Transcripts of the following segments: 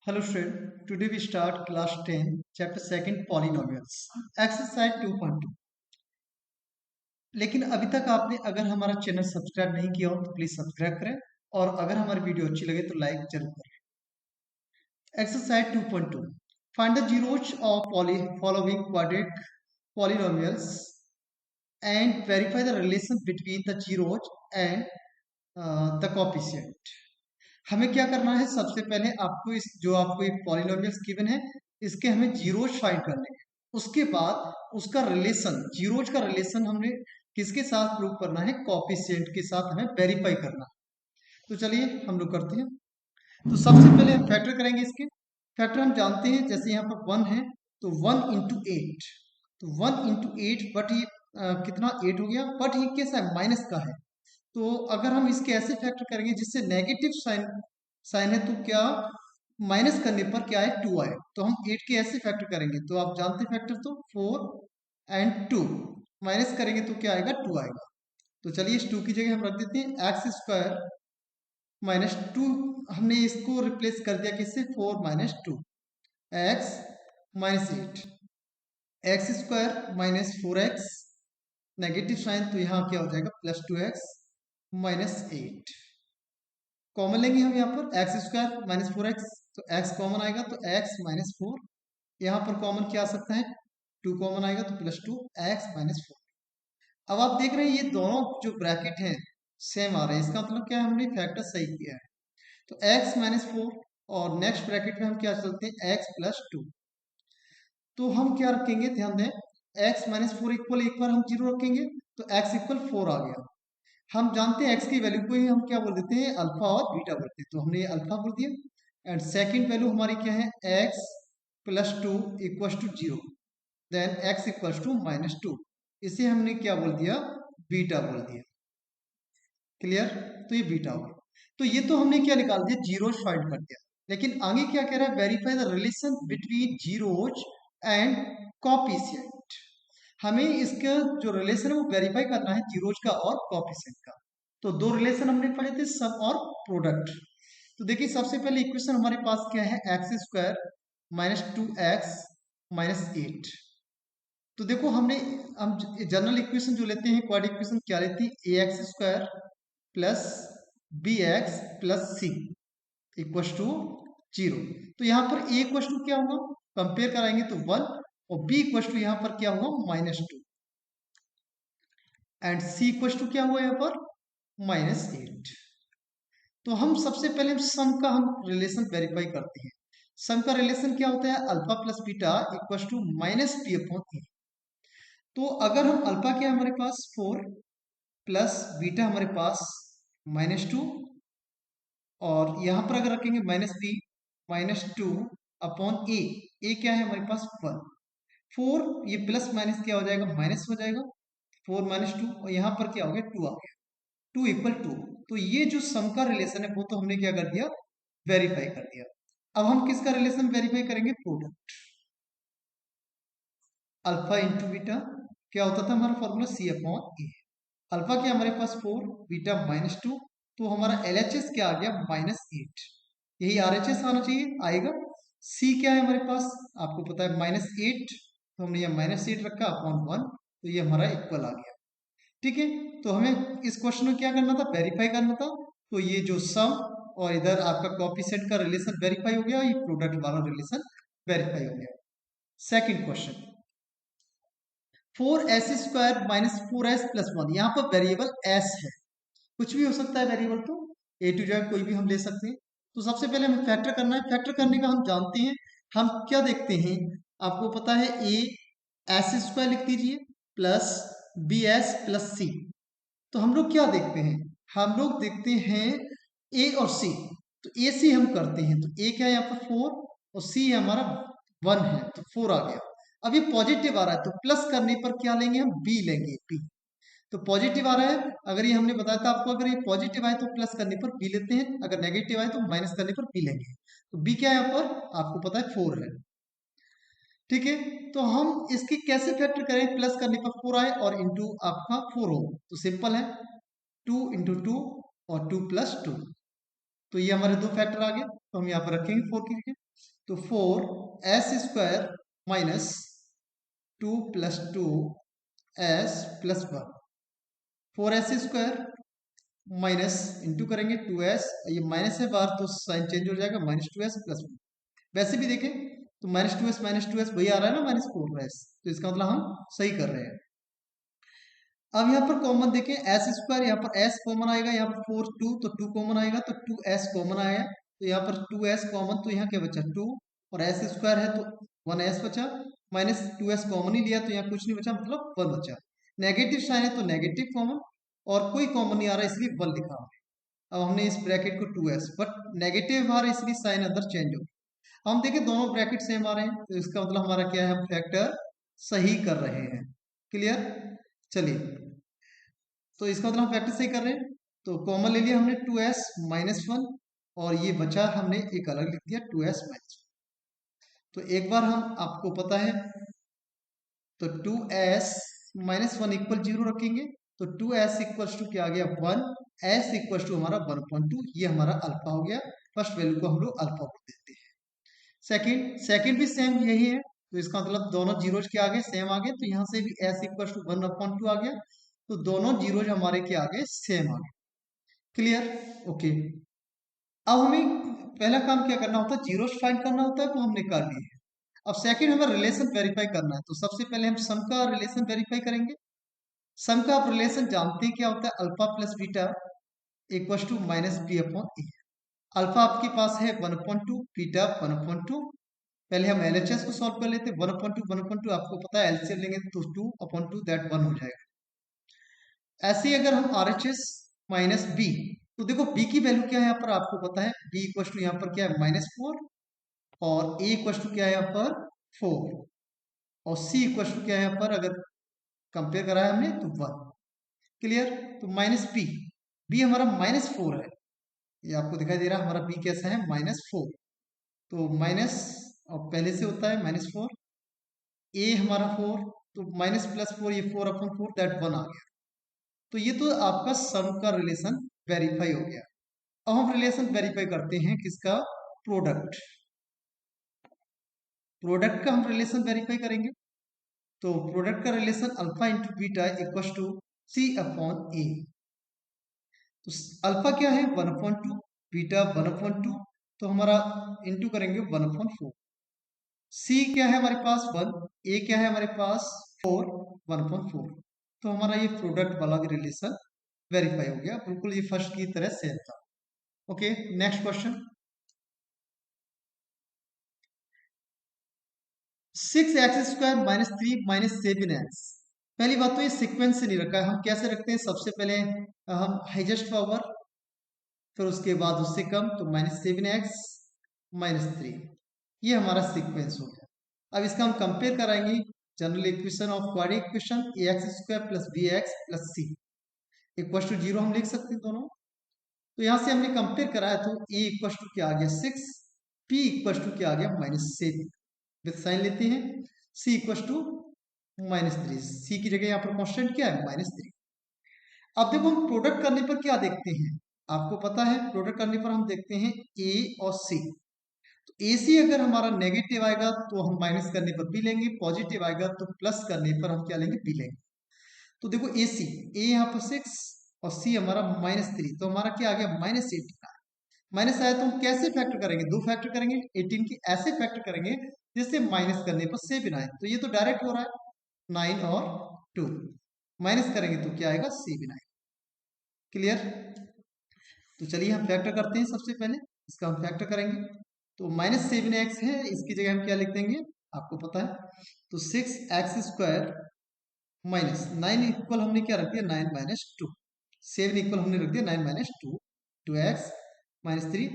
Hello student, today we start class 10, chapter 2 polynomials, exercise 2.2। लेकिन अभी तक आपने अगर हमारा चैनल सब्सक्राइब नहीं किया हो तो प्लीज सब्सक्राइब करें और अगर हमारी वीडियो अच्छी लगे तो लाइक जरूर करें। Exercise 2.2, find the zeros of following quadratic polynomials and verify the relation between the zeros and the coefficient। हमें क्या करना है, सबसे पहले आपको इस जो आपको एक पॉलिनोमियल्स गिवन है इसके हमें जीरोज फाइंड करने हैं। उसके बाद उसका रिलेशन, जीरोज का रिलेशन हमने किसके साथ प्रूव करना है, कोएफिशिएंट के साथ हमें वेरीफाई करना है। तो चलिए हम लोग करते हैं। तो सबसे पहले हम फैक्टर करेंगे इसके। फैक्टर हम जानते हैं, जैसे यहाँ पर 1 है तो 1 into 8, तो 1 into 8 बट ये कितना 8 हो गया, बट ये कैसा है, माइनस का है। तो अगर हम इसके ऐसे फैक्टर करेंगे जिससे नेगेटिव साइन साइन है तो क्या माइनस करने पर क्या है 2 आए, तो हम 8 के ऐसे फैक्टर करेंगे। तो आप जानते फैक्टर तो 4 and 2 माइनस करेंगे तो क्या आएगा 2 आएगा। तो चलिए इस 2 की जगह हम रख देते हैं एक्स स्क्वायर माइनस 2, हमने इसको रिप्लेस कर दिया किससे, 4 minus 2 x minus 8, x square minus 4x, negative sign तो यहाँ क्या हो जाएगा प्लस 2x माइनस 8। कॉमन लेंगे हम यहाँ पर एक्स स्क्वायर माइनस 4x, तो x कॉमन आएगा तो x माइनस 4, यहाँ पर कॉमन क्या आ सकता है 2 कॉमन आएगा तो प्लस 2 x माइनस 4। अब आप देख रहे हैं ये दोनों जो ब्रैकेट हैं सेम आ रहे हैं, इसका मतलब क्या है, हमने फैक्टर सही किया है। तो x माइनस 4 और नेक्स्ट ब्रैकेट में हम क्या चलते हैं x प्लस 2। तो हम क्या रखेंगे, ध्यान दें, x माइनस 4 इक्वल, एक बार हम जीरो रखेंगे तो x इक्वल 4 आ गया। हम जानते हैं x की वैल्यू को ही हम क्या बोल देते हैं, अल्फा और बीटा बोलते हैं, तो हमने ये अल्फा बोल दिया। एंड सेकंड वैल्यू हमारी क्या है, x plus 2 equals to 0, then x equals to minus 2, इसे हमने क्या बोल दिया, बीटा बोल दिया। क्लियर, तो ये बीटा हो गया। तो ये तो हमने क्या निकाल दिया, जीरोज फाइंड कर दिया। लेकिन आगे क्या कह रहा है, verify the relation between zeros and coefficient. हमें इसका जो रिलेशन है वो वेरीफाई करना है जीरोज का और कोएफिशिएंट का। तो दो रिलेशन हमने पढ़े थे, सम और प्रोडक्ट। तो देखिए सबसे पहले इक्वेशन हमारे पास क्या है, x square minus 2x minus 8। तो देखो हमने, हम जनरल इक्वेशन जो लेते हैं, क्वाड इक्वेशन क्या लेती है, A X square plus B X plus C equals to 0। तो यहाँ पर ए इक्वस टू क्या होगा, कंपेयर कराएंगे तो 1, और बी इक्वस टू यहाँ पर क्या होगा minus 2, and C equals to क्या हुआ यहाँ पर माइनस 8। तो हम सबसे पहले हम सम का हम रिलेशन वेरीफाई करते हैं। सम का रिलेशन क्या होता है, alpha plus beta equals to minus P upon A. तो अगर हम अल्फा क्या है हमारे पास 4 प्लस बीटा हमारे पास माइनस 2, और यहां पर अगर रखेंगे माइनस बी माइनस 2 अपॉन ए क्या है हमारे पास 1, 4 ये प्लस माइनस क्या हो जाएगा, माइनस हो जाएगा, 4 माइनस 2, और यहाँ पर क्या हो गया 2 आ गया, 2 इक्वल 2। तो ये जो सम का रिलेशन है वो तो हमने क्या कर दिया, वेरीफाई कर दिया। अब हम किसका रिलेशन वेरीफाई करेंगे, प्रोडक्ट। अल्फा इंटू बीटा क्या होता था हमारा formula, C upon A. Alpha क्या हमारे पास 4, बीटा माइनस 2, तो हमारा LHS क्या आ गया माइनस 8। यही RHS आना चाहिए, आएगा। सी क्या है हमारे पास, आपको पता है माइनस 8, तो हमने ये माइनस 8 रखा अपॉन 1, तो ये हमारा इक्वल आ गया। ठीक है, तो हमें इस क्वेश्चन में क्या करना था, वेरीफाई करना था। तो ये जो सम और इधर आपका कोएफिशिएंट का रिलेशन वेरीफाई हो गया, ये प्रोडक्ट वाला रिलेशन वेरीफाई हो गया। Second question, 4s² minus 4s plus 1, यहाँ पर वेरिएबल s है, कुछ भी हो सकता है वेरिएबल, तो ए टू जेड कोई भी हम ले सकते हैं। तो सबसे पहले हमें फैक्टर करना है। फैक्टर करने का हम जानते हैं, हम क्या देखते हैं, आपको पता है ए एस स्क्वायर लिख दीजिए प्लस बी एस प्लस सी। तो हम लोग क्या देखते हैं, हम लोग देखते हैं ए और सी। तो ए सी हम करते हैं, तो ए क्या है यहाँ पर 4 और सी हमारा 1 है, तो 4 आ गया। अब ये पॉजिटिव आ रहा है तो प्लस करने पर क्या लेंगे, हम बी लेंगे, बी। तो पॉजिटिव आ रहा है, अगर ये हमने बताया था आपको, अगर ये पॉजिटिव आए तो प्लस करने पर बी लेते हैं, अगर नेगेटिव आए तो माइनस करने पर बी लेंगे। तो बी क्या है यहाँ पर, आपको पता है 4 है। ठीक है, तो हम इसकी कैसे फैक्टर करें, प्लस करने पर 4 आए और इंटू आपका 4 हो, तो सिंपल है, 2 इंटू 2 और 2 प्लस 2। तो ये हमारे दो फैक्टर आ गए, तो हम यहाँ पर रखेंगे 4 की जगह। तो 4s² minus 2 plus 2s plus 1। 4s² minus into करेंगे 2s, ये माइनस है बाहर तो साइन चेंज हो जाएगा, -2s प्लस 1। वैसे भी देखें तो -2s वही आ रहा है ना, -4s, तो इसका मतलब हम सही कर रहे हैं। अब यहाँ पर कॉमन देखें s², यहाँ पर s कॉमन आएगा, यहाँ पर 4 2 तो 2 कॉमन आएगा, तो 2s कॉमन आया, तो यहाँ पर 2s कॉमन, तो यहाँ क्या बचा 2, और s² है तो 1s बचा, -2s कॉमन ही लिया तो यहाँ कुछ नहीं बचा, मतलब 1 बचा। नेगेटिव साइन है तो नेगेटिव कॉमन, और कोई कॉमन नहीं आ रहा इसलिए 1 लिखा हुआ है। अब हमने इस ब्रैकेट को 2s, बट नेगेटिव आ रहा है इसलिए साइन अंदर चेंज हो गया। हम देखें दोनों ब्रैकेट सेम आ रहे हैं, तो इसका मतलब हमारा क्या है, हम फैक्टर सही कर रहे हैं। क्लियर? चलिए, तो इसका मतलब हम फैक्टर सही कर रहे हैं, तो कॉमन ले लिया हमने 2s माइनस 1, और ये बचा हमने एक अलग लिख दिया 2s माइनस 1। तो एक बार हम आपको पता है, तो 2s माइनस 1 इक्वल 0 रखेंगे, तो 2s इक्वल टू क्या आ गया 1, s इक्वल टू हमारा 1.2, ये हमारा अल्फा हो गया। फर्स्ट वैल्यू को हम लोग अल्फा को देते हैं। सेकंड भी सेम यही है, तो इसका मतलब दोनों जीरोज के आगे सेम आ गए, तो यहाँ से भी s इक्वल टू 1/2 आ गया, तो दोनों जीरोज हमारे के आगे सेम आ गए। क्लियर? ओके। अब हमें पहला काम क्या करना होता है, जीरोस फाइंड करना होता है, वो हमने कर लिए। अब सेकंड हमें रिलेशन वेरीफाई करना है, तो सबसे पहले हम सम का रिलेशन वेरीफाई करेंगे। सम का आप रिलेशन जानते हैं क्या होता है, alpha plus beta equal to minus B upon A. Alpha आपके पास है 1/2, बीटा 1/2। पहले हम एलएचएस को सॉल्व कर लेते हैं। 1/2 आपको पता है, एलसीएम लेंगे तो 2/2 दैट 1 हो जाएगा। ऐसे ही अगर हम आरएचएस माइनस बी, तो देखो बी की वैल्यू क्या है यहाँ पर आपको पता है, बी इक्वल टू यहाँ पर क्या है -4, और ए इक्वल टू क्या है यहाँ पर 4, और सी इक्वल टू क्या है यहाँ पर, अगर कंपेयर करा है हमने तो 1। क्लियर? तो माइनस बी, बी हमारा -4 है, ये आपको दिखाई दे रहा है, हमारा बी कैसा है -4, तो माइनस, और पहले से होता है -4, ए हमारा 4, तो माइनस प्लस 4, ये 4/4 दैट 1 आ गया। तो ये तो आपका सम का रिलेशन वेरीफाई हो गया। अब हम रिलेशन वेरीफाई करते हैं किसका, प्रोडक्ट। प्रोडक्ट का हम रिलेशन वेरीफाई करेंगे, तो प्रोडक्ट का relation alpha into beta equal to C upon A. तो अल्फा क्या है 1/2, बीटा 1/2, तो हमारा इंटू करेंगे 1/4। सी क्या है हमारे पास 1, ए क्या है हमारे पास 4, 1/4। तो हमारा ये प्रोडक्ट वाला भी रिलेशन वेरीफाई हो गया, बिल्कुल ये फर्स्ट की तरह सेम था। Okay, next question. 6x² minus 3 minus 7x। पहली बात तो ये सीक्वेंस से नहीं रखा है, हम कैसे रखते हैं, सबसे पहले हम हाइजेस्ट पावर, फिर उसके बाद उससे कम, तो -7x माइनस 3, ये हमारा सीक्वेंस हो गया। अब इसका हम कंपेयर कराएंगे general equation of quadratic equation, ax² plus bx plus c equal to 0 हम लिख सकते हैं दोनों। तो यहाँ से हमने कंपेयर कराया, तो a इक्वल टू क्या आ गया 6, p इक्वल टू क्या आ गया -7, विद साइन लेते हैं, c इक्वल टू -3, c की जगह यहाँ पर कांस्टेंट क्या है -3। अब देखो हम प्रोडक्ट करने पर क्या देखते हैं, आपको पता है प्रोडक्ट करने पर हम देखते हैं a और c। तो ए सी अगर हमारा नेगेटिव आएगा तो हम माइनस करने पर बी लेंगे, पॉजिटिव आएगा तो प्लस करने पर हम क्या लेंगे, बी लेंगे। तो देखो ए सी, ए यहाँ पर 6 और सी हमारा -3, तो हमारा क्या आ गया -18। माइनस आया तो हम कैसे फैक्टर करेंगे, दो फैक्टर करेंगे 18 की, ऐसे फैक्टर करेंगे जिससे माइनस करने पर 7 आए। तो ये तो डायरेक्ट हो रहा है 9 और 2, माइनस करेंगे तो क्या आएगा 7 आएगा। क्लियर? तो चलिए हम फैक्टर करते हैं, सबसे पहले इसका हम फैक्टर करेंगे। तो -7x है, इसकी जगह हम क्या लिख देंगे, आपको पता है, तो 6x² माइनस 9 इक्वल हमने क्या रख दिया 9 माइनस 2, 7 इक्वल हमने रख दिया 9 माइनस 2, 2x माइनस 3,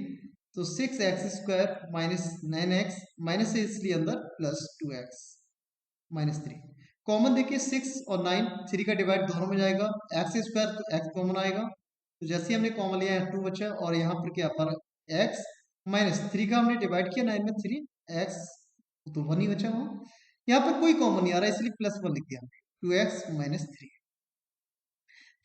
तो 6x² माइनस 9x, माइनस से इसलिए अंदर प्लस 2x माइनस 3। कॉमन देखिए 6 और 9, 3 का डिवाइड दोनों में जाएगा, x² तो x कॉमन आएगा, तो जैसे हमने कॉमन लिया 2 बचा, और यहाँ पर क्या पर x माइनस 3 का हमने डिवाइड किया 9 में 3, x तो 1 ही बचा वहाँ। यहाँ पर कोई कॉमन नहीं आ रहा इसलिए +1 लिख दिया हमने, 2x माइनस 3।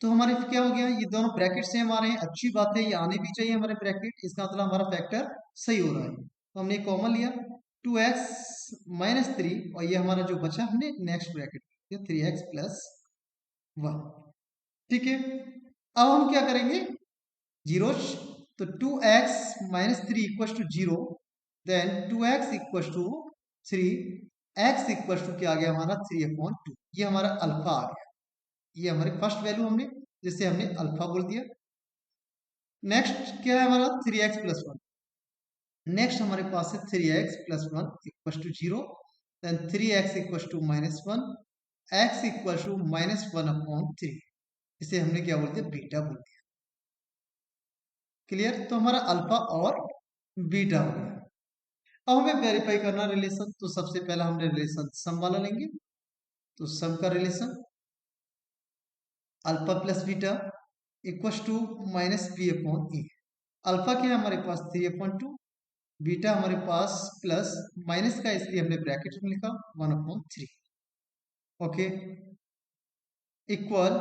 तो हमारे क्या हो गया, ये दोनों ब्रैकेट सेम आ रहे हैं, अच्छी बात है, ये आने भी चाहिए हमारे ब्रैकेट, इसका मतलब हमारा फैक्टर सही हो रहा है। तो हमने कॉमन लिया 2x-3 और ये हमारा जो बचा हमने नेक्स्ट ब्रैकेट 3x+1। ठीक है, अब हम क्या करेंगे जीरो, तो 2x-3 equal to 0, then 2x equal to 3, x equal to क्या आ गया हमारा 3/2, ये हमारा अल्फा आ गया। ये हमारी फर्स्ट वैल्यू हमने जिसे हमने अल्फा बोल दिया। नेक्स्ट क्या है हमारा 3x+1। नेक्स्ट हमारे पास है 3x+1 equal to 0, then 3x equal to -1, x equal to -1/3, इसे हमने क्या बोल दिया बीटा बोल दिया। क्लियर, तो हमारा अल्फा और बीटा हो गया। अब हमें वेरीफाई करना रिलेशन, तो सबसे पहला हमने रिलेशन सम वाला लेंगे। तो सम का relation alpha plus beta equal to -b/a। Alpha क्या है हमारे पास 3/2, बीटा हमारे पास प्लस माइनस का इसलिए हमने ब्रैकेट में लिखा 1/3। ओके, इक्वल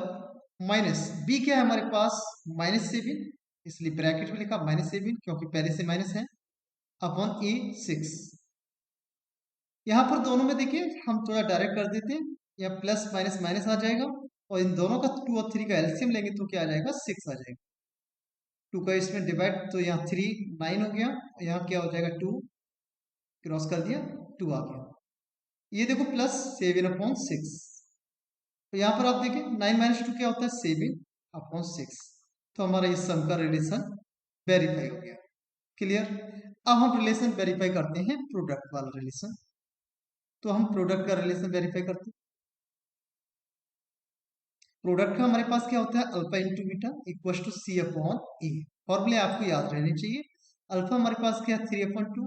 माइनस बी क्या है हमारे पास -7, इसलिए ब्रैकेट में लिखा -7 क्योंकि पहले से माइनस है, अपॉन ए 6। यहाँ पर दोनों में देखिए हम थोड़ा डायरेक्ट कर देते हैं, यहाँ प्लस माइनस माइनस आ जाएगा और इन दोनों का 2 और 3 का एलसीएम लेंगे तो क्या आ जाएगा 6 आ जाएगा। 2 का इसमें डिवाइड, तो यहाँ 3 9 हो गया, यहाँ क्या हो जाएगा 2 क्रॉस कर दिया 2 आ गया। ये देखो प्लस 7/6, तो यहाँ पर आप देखिए 9 - 2 क्या होता है 7/6। तो हमारा इस सम का रिलेशन वेरीफाई हो गया। क्लियर, अब हम रिलेशन वेरीफाई करते हैं प्रोडक्ट वाला रिलेशन। तो हम प्रोडक्ट का रिलेशन वेरीफाई करते हैं। प्रोडक्ट का हमारे पास क्या होता है alpha into beta equal to C/E। फॉर्मूले आपको याद रहने चाहिए। अल्फा हमारे पास क्या है 3/2,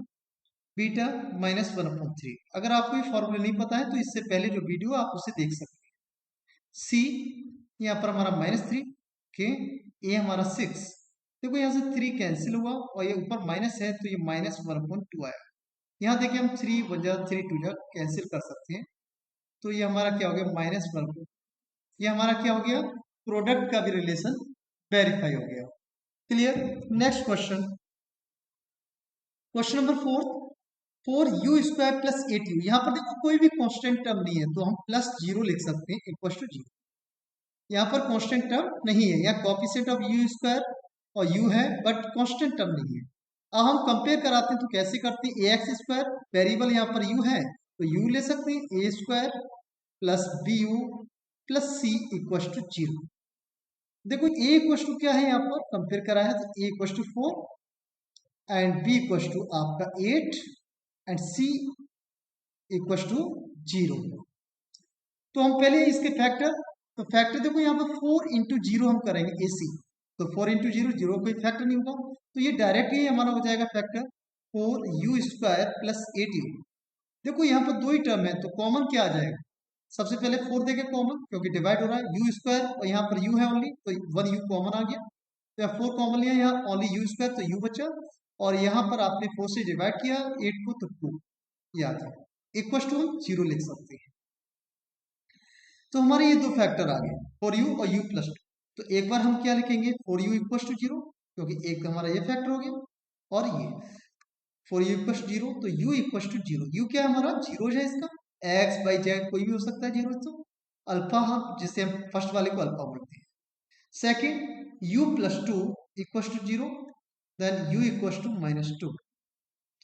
बीटा -1/3। अगर आपको ये फॉर्मूला नहीं पता है तो इससे पहले जो वीडियो आप उसे देख सकते हैं। सी यहाँ पर हमारा -3 के, ए हमारा 6। देखो यहाँ से 3 कैंसिल हुआ और ये ऊपर माइनस है तो ये -1/2 आया। यहाँ देखिए हम 3 वजह 3 2 जा कैंसिल कर सकते हैं, तो ये हमारा क्या हो गया -1। ये हमारा क्या हो गया प्रोडक्ट का भी रिलेशन वेरीफाई हो गया। Clear, next question, question number 4, 4u² plus 8u। यहाँ पर देखो कोई भी कांस्टेंट टर्म नहीं है तो हम +0 लिख सकते हैं इक्वल टू 0। यहाँ पर कांस्टेंट टर्म नहीं है, यहाँ कोएफिशिएंट ऑफ u² और u है बट कांस्टेंट टर्म नहीं है। अब हम कंपेयर कराते हैं तो कैसे करते हैं, ax² वेरिएबल यहाँ पर u है तो u ले सकते हैं, a² plus bu plus c equal to 0। देखो a इक्वल टू क्या है यहाँ पर कंपेयर करा है तो a equal to 4 and b equal to आपका 8 एंड c इक्वल टू 0। तो हम पहले इसके फैक्टर, तो फैक्टर देखो यहाँ पर 4 इंटू 0 हम करेंगे AC, तो 4 इंटू 0 0 कोई फैक्टर नहीं होगा तो ये डायरेक्ट ही हमारा हो जाएगा फैक्टर 4u² प्लस 8u। देखो यहाँ पर दो ही टर्म है तो कॉमन क्या आ जाएगा, सबसे पहले 4 देखे कॉमन क्योंकि डिवाइड हो रहा है u² और यहाँ पर u है ओनली तो 1u कॉमन आ गया, तो यहाँ 4 कॉमन लिया, यहाँ ओनली u² तो u बचा और यहाँ पर आपने 4 से डिवाइड किया 8 को तो 2 ये आ गया, इक्वल टू 0 लिख सकते हैं। तो हमारे ये दो फैक्टर आ गए 4u और u प्लस 2। तो एक बार हम क्या लिखेंगे 4u इक्वल टू 0 क्योंकि एक हमारा ये फैक्टर हो गया और ये 4u इक्वल टू 0 तो u इक्वल टू 0। u क्या है हमारा 0 है, इसका x बाई जेड कोई भी हो सकता है 0, तो अल्फा हम जिसे हम फर्स्ट वाले को अल्फा बोलते हैं। Second u plus 2 equal to 0, then u equal to -2,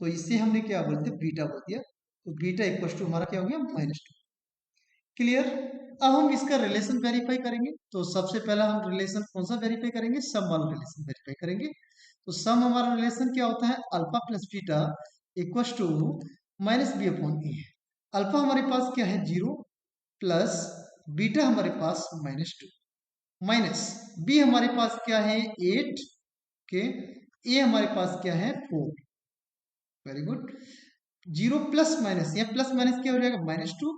तो इसे हमने क्या बोलते हैं बीटा बोल दिया, तो बीटा इक्वल टू हमारा क्या हो गया -2। क्लियर, अब हम इसका रिलेशन वेरीफाई करेंगे। तो सबसे पहला हम रिलेशन कौन सा वेरीफाई करेंगे, सम वाला रिलेशन वेरीफाई करेंगे। तो सम हमारा रिलेशन क्या होता है alpha plus beta equal to -b/a। Alpha हमारे पास क्या है 0 प्लस बीटा हमारे पास -2 माइनस बी हमारे पास क्या है 8 के, ए हमारे पास क्या है 4। वेरी गुड, 0 प्लस माइनस, यहाँ प्लस माइनस क्या हो जाएगा -2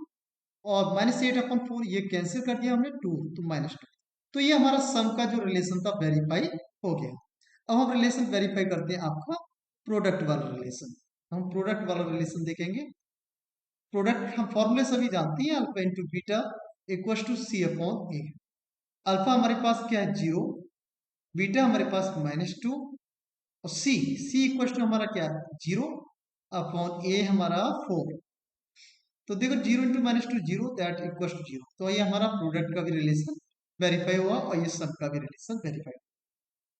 और -8/4 ये कैंसिल कर दिया हमने 2 तो -2। तो ये हमारा सम का जो रिलेशन था वेरीफाई हो गया। अब हम रिलेशन वेरीफाई करते हैं आपका प्रोडक्ट वाला रिलेशन। हम प्रोडक्ट वाला रिलेशन देखेंगे। प्रोडक्ट हम फॉर्मूले सभी जानते हैं, alpha into beta equal to C/A। Alpha हमारे पास क्या है 0, बीटा हमारे पास -2 और सी इक्वल टू हमारा क्या है 0 अपॉन ए हमारा 4। तो देखो 0 × -2 0 दैट इक्वल टू 0। तो ये हमारा प्रोडक्ट का भी रिलेशन वेरीफाई हुआ और ये सब का भी रिलेशन वेरीफाई हुआ।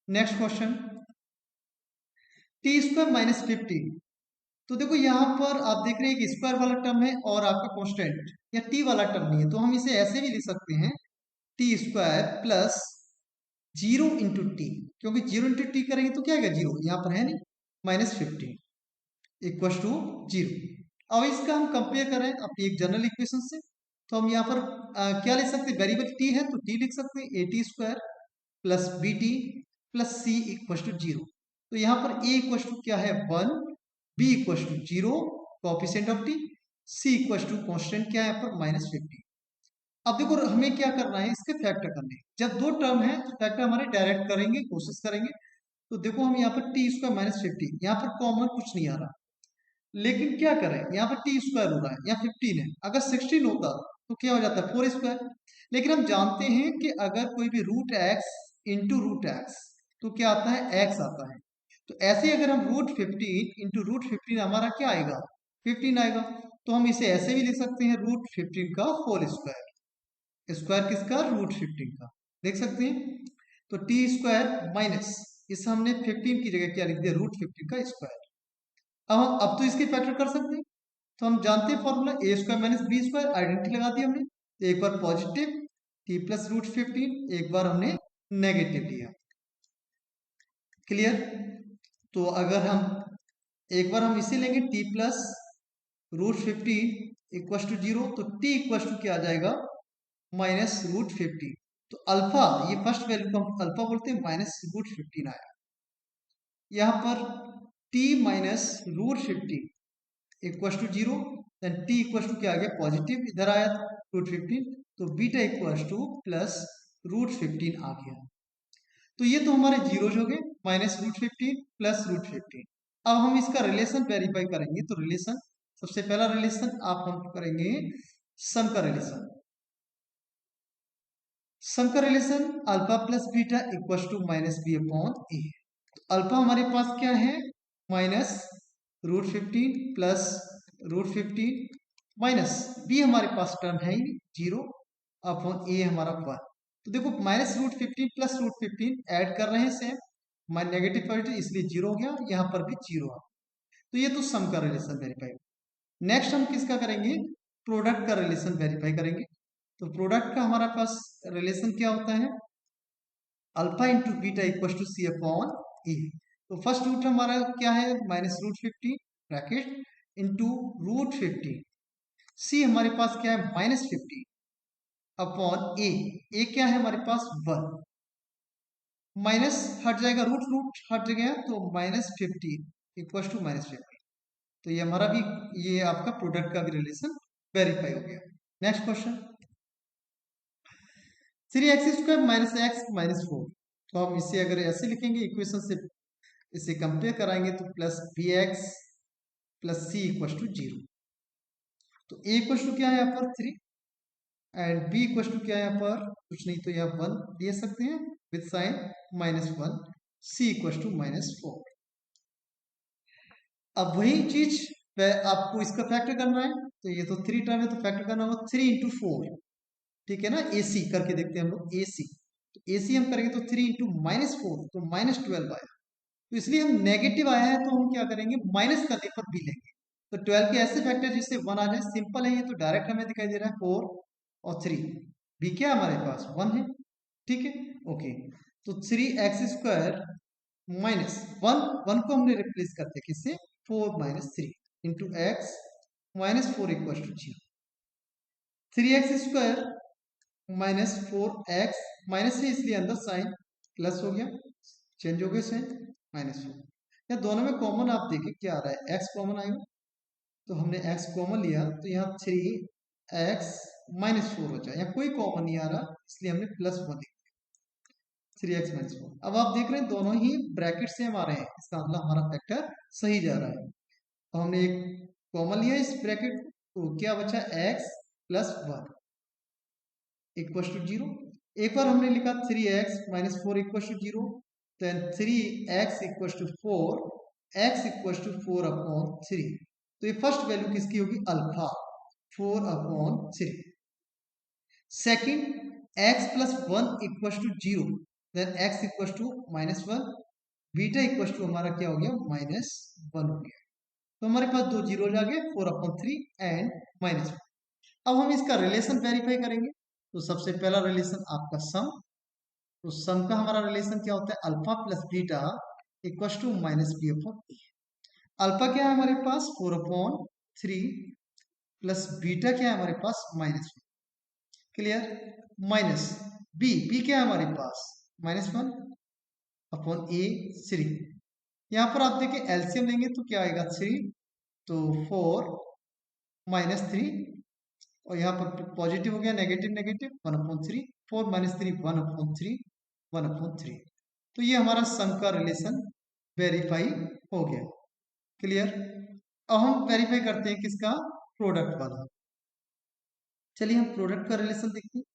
Next question, t² - 15। तो देखो यहाँ पर आप देख रहे हैं कि स्क्वायर वाला टर्म है और आपका कांस्टेंट या टी वाला टर्म नहीं है, तो हम इसे ऐसे भी लिख सकते हैं t² प्लस 0 × t, क्योंकि 0 × t करेंगे तो क्या आएगा 0, यहाँ पर है नहीं, -15 इक्वल टू 0। अब इसका हम कंपेयर करें अपनी एक जनरल इक्वेशन से, तो हम यहाँ पर क्या लिख सकते हैं, वेरिएबल t है तो t लिख सकते हैं, at² plus bt plus c equal to 0। तो यहाँ पर a इक्वल टू क्या है 1, b equal to 0 coefficient of t, c equal to constant क्या है यहाँ पर -15। अब देखो हमें क्या करना है, इसके फैक्टर करने हैं। जब दो टर्म है तो फैक्टर हमारे डायरेक्ट करेंगे, कोशिश करेंगे। तो देखो हम यहाँ पर t² - 15, यहाँ पर कॉमन कुछ नहीं आ रहा, लेकिन क्या करें, यहाँ पर t² हो रहा है, यहाँ 15 है, अगर 16 होता तो क्या हो जाता है 4²। लेकिन हम जानते हैं कि अगर कोई भी √x इंटू √x तो क्या आता है x आता है। तो ऐसे अगर हम √15 इंटू √15 हमारा क्या आएगा 15 आएगा। तो हम इसे ऐसे भी लिख सकते हैं √15 का होल स्क्वायर, स्क्वायर किसका √15 का, देख सकते हैं। तो t² माइनस इस हमने 15 की जगह क्या लिख दिया √15 का स्क्वायर। अब तो इसके फैक्टर कर सकते हैं, तो हम जानते हैं फॉर्मूला a² - b², आइडेंटिटी लगा दी हमने। तो एक बार पॉजिटिव t प्लस √15, एक बार हमने नेगेटिव लिया, क्लियर। तो अगर हम एक बार हम इसे लेंगे t प्लस √15 इक्वल टू 0, तो t इक्वल टू क्या आ जाएगा -√15। तो अल्फा, ये फर्स्ट वैल्यू को हम अल्फा बोलते हैं, -√15 आया। यहाँ पर t minus √15 equal to 0, then t equal to क्या आ गया पॉजिटिव, इधर आया था √15, तो बीटा इक्वल टू प्लस √15 आ गया। तो ये तो हमारे जीरोज हो गए, -√15 प्लस √15। अब हम इसका रिलेशन वेरीफाई करेंगे, तो रिलेशन सबसे पहला रिलेशन आप हम करेंगे सम का रिलेशन। सम का relation alpha plus beta equal to -b/a। Alpha हमारे पास क्या है -√15 प्लस √15 माइनस बी हमारे पास टर्म है ही 0 अपॉन ए हमारा 1। तो देखो -√15 प्लस √15 ऐड कर रहे हैं सेम, नेगेटिव पॉजिटिव इसलिए 0 हो गया, यहाँ पर भी 0 आ। तो ये तो सम का रिलेशन वेरीफाई। नेक्स्ट हम किसका करेंगे, प्रोडक्ट का रिलेशन वेरीफाई करेंगे। तो प्रोडक्ट का हमारा पास रिलेशन क्या होता है, alpha into beta equal to C upon A. तो फर्स्ट रूट हमारा क्या है -√15 ब्रैकेट इंटू √15, सी हमारे पास क्या है -15 अपॉन ए क्या है हमारे पास 1, माइनस हट जाएगा, रूट रूट हट गया तो -15 इक्वल टू -15। तो ये हमारा भी, ये आपका प्रोडक्ट का भी रिलेशन वेरीफाई हो गया। Next question, 3x² - x - 4। तो हम इसे अगर ऐसे लिखेंगे इक्वेशन से, इसे कंपेयर कराएंगे तो plus bx plus c equal to 0। तो a इक्वल टू क्या है यहाँ पर 3 एंड b इक्वल टू क्या है यहाँ पर कुछ नहीं, तो यहाँ 1 दे सकते हैं with sign -1, c equal to -4। अब वही चीज आपको इसका फैक्टर करना है, तो ये तो 3 टर्म है तो फैक्टर करना होगा 3 × 4, ठीक है ना। AC करके देखते हैं हम लोग, AC तो AC हम करेंगे तो 3 × -4 तो -12 आया। तो इसलिए हम नेगेटिव आया है तो हम क्या करेंगे माइनस करने पर भी लेंगे। तो 12 के ऐसे फैक्टर जिससे 1 आ जाए, सिंपल है ये, तो डायरेक्ट हमें दिखाई दे रहा है 4 और 3, भी क्या हमारे पास 1 है, ठीक है ओके। तो 3x² माइनस 1 को हमने रिप्लेस करते किससे 4 - 3 into x -4 equal to 0। 3x² -4x minus है इसलिए अंदर साइन प्लस हो गया, चेंज हो गया साइन -4। या दोनों में कॉमन आप देखिए क्या आ रहा है, x कॉमन आएगा, तो हमने x कॉमन लिया तो यहाँ 3x -4 हो जाए, यहाँ कोई कॉमन नहीं आ रहा इसलिए हमने +1 लिखा, 3x - 4। अब आप देख रहे हैं दोनों ही ब्रैकेट से हम आ रहे हैं, इसका मतलब हमारा फैक्टर सही जा रहा है। तो हमने एक कॉमन लिया इस ब्रैकेट, तो क्या बचा x + 1 इक्वल टू 0। एक बार हमने लिखा 3x - 4 equal to 0, then 3x equal to 4 x equal to 4/3। तो ये फर्स्ट वैल्यू किसकी होगी? Alpha, 4/3। Second, x plus 1 equal to 0, then x equal to -1, beta equal to हमारा क्या हो गया? -1 हो गया। तो हमारे पास दो जीरो आ गए, 4/3 एंड -1। अब हम इसका रिलेशन वेरीफाई करेंगे। तो सबसे पहला रिलेशन आपका सम। तो सम का हमारा रिलेशन क्या होता है? Alpha plus beta equal to -b/a। Alpha क्या है हमारे पास? 4/3 प्लस बीटा क्या है हमारे पास? -1। क्लियर? माइनस बी क्या है हमारे पास? -1/a3। यहाँ पर आप देखिए एलसीएम लेंगे तो क्या आएगा? 3, तो 4 -3, और यहाँ पर पॉजिटिव हो गया, नेगेटिव नेगेटिव, 1/3, 4 - 3 1/3, 1/3। तो ये हमारा सम का रिलेशन वेरीफाई हो गया। क्लियर? अब हम वेरीफाई करते हैं किसका? प्रोडक्ट वाला। चलिए हम प्रोडक्ट का रिलेशन देखते हैं।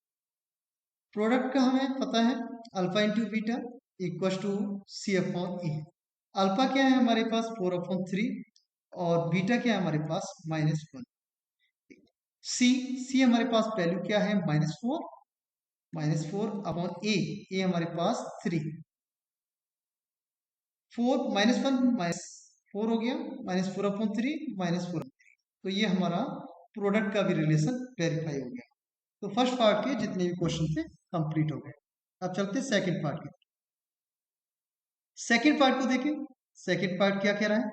प्रोडक्ट का हमें पता है alpha into beta equal to c/e। Alpha क्या है हमारे पास? 4/3, और बीटा क्या है हमारे पास? -1। सी हमारे पास वैल्यू क्या है? -4, -4/a हमारे पास 3, 4 -1 -4 हो गया, -4/3 -4। तो ये हमारा प्रोडक्ट का भी रिलेशन वेरीफाई हो गया। तो फर्स्ट पार्ट के जितने भी क्वेश्चन थे कंप्लीट हो गए। अब चलते सेकंड पार्ट की। सेकंड पार्ट को देखें। सेकंड पार्ट क्या कह रहा है?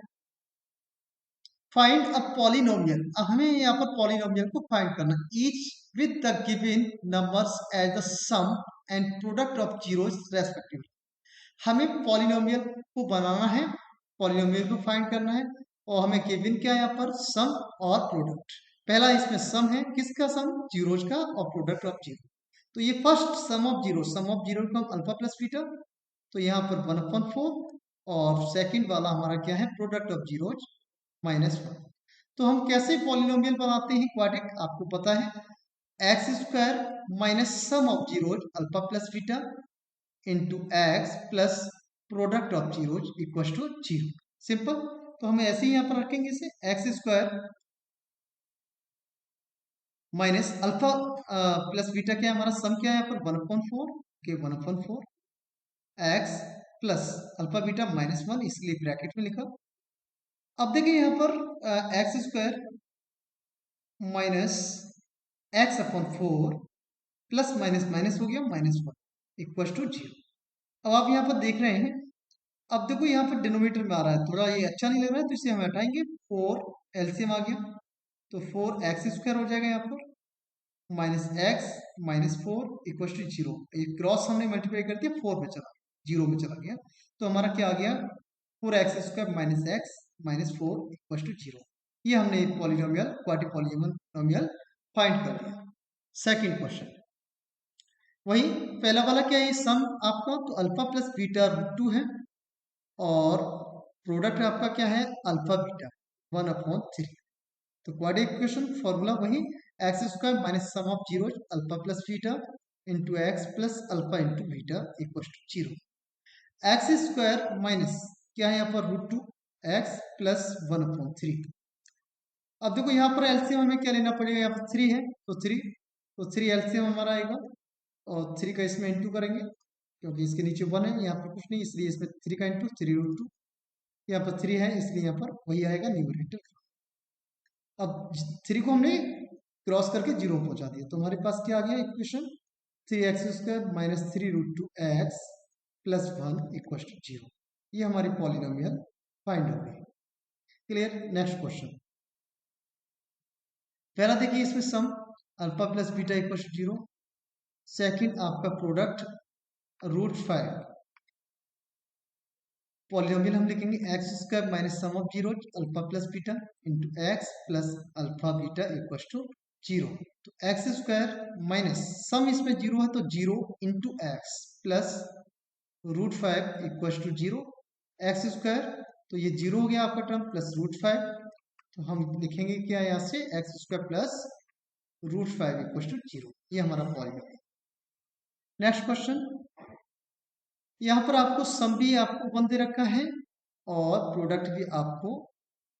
Find a polynomial. अब हमें यहाँ पर पॉलिनोमियल को फाइंड करना, each with the given numbers as the sum and product of zeros respectively. हमें पॉलिनोमियल को बनाना है, पॉलिनोमियल को फाइंड करना है, और हमें गिवन क्या है यहाँ पर? सम और प्रोडक्ट। पहला इसमें सम है, किसका सम? जीरोज का, और प्रोडक्ट ऑफ जीरो। तो ये फर्स्ट सम ऑफ जीरो को हम अल्फा प्लस बीटा, तो यहाँ पर 1/4, और सेकंड वाला हमारा क्या है? Product of zeros -1। तो हम कैसे पॉलिनोमियल बनाते हैं क्वाड्रेटिक? आपको पता है, x² minus sum of zeros alpha plus beta into x plus product of zeros equal to 0। Simple. तो हमें ऐसे ही यहाँ पर रखेंगे इसे, x² minus alpha plus beta क्या है हमारा? सम क्या है यहाँ पर? 1/4 के 1/4 एक्स प्लस अल्फा बीटा -1, इसलिए ब्रैकेट में लिखा। अब देखिए यहाँ पर x² minus x/4 plus minus minus हो गया, -1 इक्वल टू 0। अब आप यहाँ पर देख रहे हैं, अब देखो यहाँ पर डिनोमिनेटर में आ रहा है, थोड़ा ये अच्छा नहीं लग रहा है, तो इसे हम हटाएंगे। 4 एलसीएम आ गया, तो 4x² हो जाएगा यहाँ पर, -x -4 इक्वल टू 0। ये क्रॉस हमने मल्टीप्लाई कर दिया, 4 में चला, 0 में चला गया। तो हमारा क्या आ गया? 4x² - x -4 equal to 0। ये हमने पॉलिनोमियल, क्वाड्रिपॉलिनोमियल फाइंड कर लिया। सेकंड क्वेश्चन वही, पहला वाला क्या है? सम आपका तो अल्फा प्लस बीटा √2 है, और प्रोडक्ट आपका क्या है? Alpha beta 1/3। तो क्वाड्रेटिक इक्वेशन फॉर्मूला वही, x² minus sum of zero alpha plus beta into x plus alpha into beta equal to 0। x² minus क्या है यहाँ पर? √2 x प्लस 1/3। अब देखो यहाँ पर एलसीएम हमें क्या लेना पड़ेगा? यहाँ पर 3 है, तो 3 एलसीएम हमारा आएगा, और 3 का इसमें इंटू करेंगे, क्योंकि इसके नीचे 1 है, यहाँ पर कुछ नहीं, इसलिए इसमें 3 का इंटू 3√2। यहाँ पर 3 है, इसलिए यहाँ पर वही आएगा न्यूमरेटर। अब 3 को हमने क्रॉस करके 0 पहुंचा दिया, तो हमारे पास क्या आ गया equation? 3x² minus 3√2 X plus 1 equal to 0। ये हमारी पॉलिनोमियल फाइंड हो गई। क्लियर? Next question. पहला देखिए इसमें sum alpha plus beta equal to 0। Second आपका प्रोडक्ट √5। पॉलिनोमियल हम लिखेंगे x² minus sum of zero alpha plus beta into x plus alpha beta equal to 0। तो x² माइनस सम इसमें 0 है, तो 0 into x plus √5 equal to 0। x², तो ये 0 हो गया आपका टर्म, प्लस √5। तो हम लिखेंगे क्या यहाँ से? x² plus √5 equal to 0। ये हमारा पॉलिनोमियल। नेक्स्ट क्वेश्चन, यहाँ पर आपको सम भी आपको 1 दे रखा है, और प्रोडक्ट भी आपको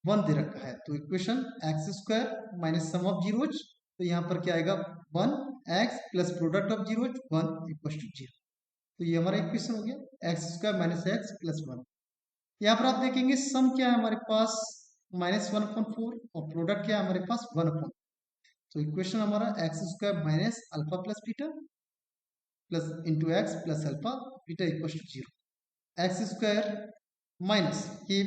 1 दे रखा है। तो equation x square minus sum of zeros, तो यहाँ पर क्या आएगा 1 x plus product of zeros 1 equal to 0। तो ये हमारा इक्वेशन हो गया x square minus x plus 1। यहाँ पर आप देखेंगे सम क्या है हमारे पास माइनस 1/4 और प्रोडक्ट क्या है हमारे पास 1/। तो इक्वेशन हमारा x square minus alpha plus beta plus into x plus alpha beta equal to 0। X square minus ये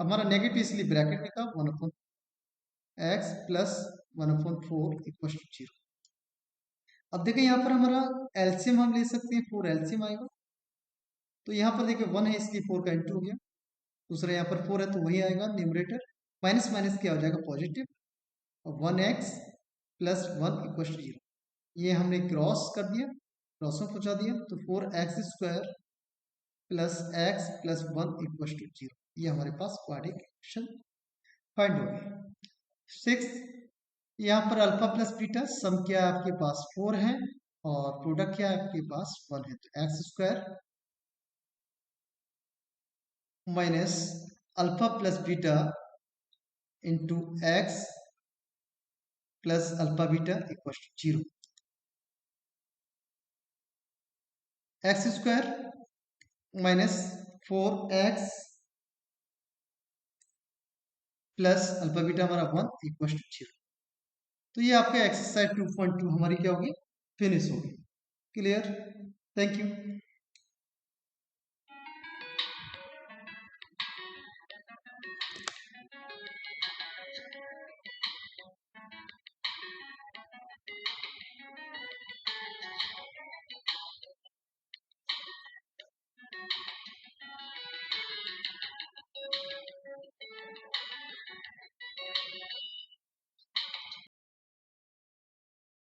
हमारा नेगेटिव इसलिए ब्रैकेट में था 1/x प्लस 1/4 इक्वल टू 0। अब देखिए यहाँ पर हमारा एलसीएम हम ले सकते हैं, 4 एलसीएम आएगा। तो यहाँ पर देखिए 1 है इसलिए 4 का इंटू हो गया, दूसरा यहाँ पर 4 है तो वही आएगा न्यूमरेटर, माइनस माइनस क्या हो जाएगा पॉजिटिव, और 1x प्लस 1 इक्वल टू 0। ये हमने क्रॉस कर दिया, क्रॉस में पहुंचा दिया, तो 4x square plus x plus 1 equal to 0। ये हमारे पास क्वाड्रेटिक इक्वेशन फाइंड हो गई। 6 यहाँ पर अल्फा प्लस बीटा सम क्या है आपके पास 4 है और प्रोडक्ट क्या है आपके पास 1 है। तो x square minus alpha plus beta into x plus alpha beta equal to 0। X square minus 4x plus alpha beta हमारा 1 इक्वल टू 0। तो ये आपका एक्सरसाइज 2.2 हमारी क्या होगी फिनिश होगी। Clear, thank you.